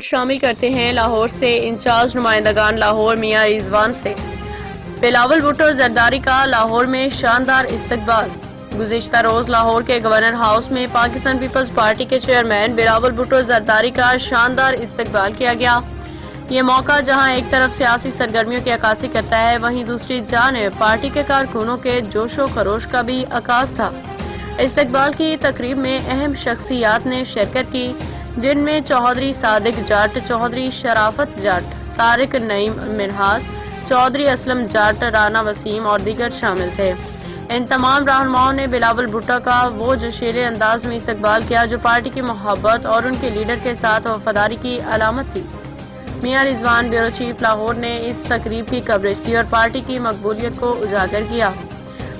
شامل کرتے ہیں لاہور سے انچارج نمائندگان لاہور میاں رضوان سے بلاول بھٹو زرداری کا لاہور میں شاندار استقبال۔ گزشتہ روز لاہور کے گورنر ہاؤس میں پاکستان پیپلز پارٹی کے چیئرمین بلاول بھٹو زرداری کا شاندار استقبال کیا گیا۔ یہ موقع جہاں ایک طرف سیاسی سرگرمیوں کی عکاسی کرتا ہے، وہیں دوسری جانب پارٹی کے کارکنوں کے جوش و خروش کا بھی عکاس تھا۔ استقبال کی تقریب میں اہم شخصیات نے شرکت کی، جن میں چودھری صادق جٹ، چودھری شرافت جٹ، طارق نعیم منہاس، چودھری اسلم جٹ، رانا وسیم اور دیگر شامل تھے۔ ان تمام رہنماؤں نے بلاول بھٹو کا وہ جوشیلے انداز میں استقبال کیا جو پارٹی کی محبت اور ان کے لیڈر کے ساتھ وفاداری کی علامت تھی۔ میاں رضوان بیورو چیف لاہور نے اس تقریب کی کوریج کی اور پارٹی کی مقبولیت کو اجاگر کیا۔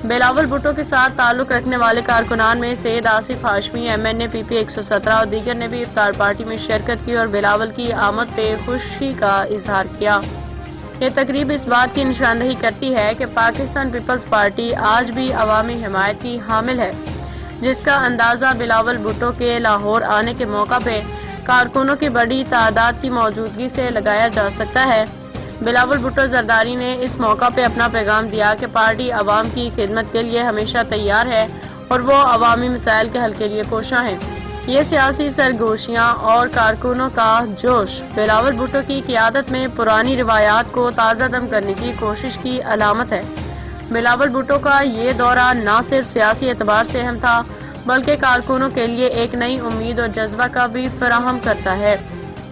بلاول بھٹو کے ساتھ تعلق رکھنے والے کارکنان میں سید آصف ہاشمی، ایم این اے پی پی 117 اور دیگر نے بھی افطار پارٹی میں شرکت کی اور بلاول کی آمد پہ خوشی کا اظہار کیا۔ یہ تقریب اس بات کی نشاندہی کرتی ہے کہ پاکستان پیپلز پارٹی آج بھی عوامی حمایت کی حامل ہے، جس کا اندازہ بلاول بھٹو کے لاہور آنے کے موقع پہ کارکنوں کی بڑی تعداد کی موجودگی سے لگایا جا سکتا ہے۔ بلاول بھٹو زرداری نے اس موقع پہ اپنا پیغام دیا کہ پارٹی عوام کی خدمت کے لیے ہمیشہ تیار ہے اور وہ عوامی مسائل کے حل کے لیے کوشاں ہے۔ یہ سیاسی سرگوشیاں اور کارکنوں کا جوش بلاول بھٹو کی قیادت میں پرانی روایات کو تازہ دم کرنے کی کوشش کی علامت ہے۔ بلاول بھٹو کا یہ دورہ نہ صرف سیاسی اعتبار سے اہم تھا بلکہ کارکنوں کے لیے ایک نئی امید اور جذبہ کا بھی فراہم کرتا ہے۔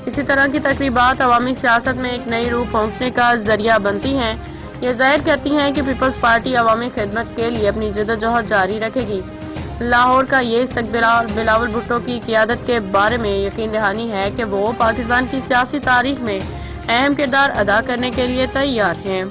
اسی طرح کی تقریبات عوامی سیاست میں ایک نئی روح پھونکنے کا ذریعہ بنتی ہیں۔ یہ ظاہر کرتی ہیں کہ پیپلز پارٹی عوامی خدمت کے لیے اپنی جدوجہد جاری رکھے گی۔ لاہور کا یہ استقبال بلاول بھٹو کی قیادت کے بارے میں یقین دہانی ہے کہ وہ پاکستان کی سیاسی تاریخ میں اہم کردار ادا کرنے کے لیے تیار ہیں۔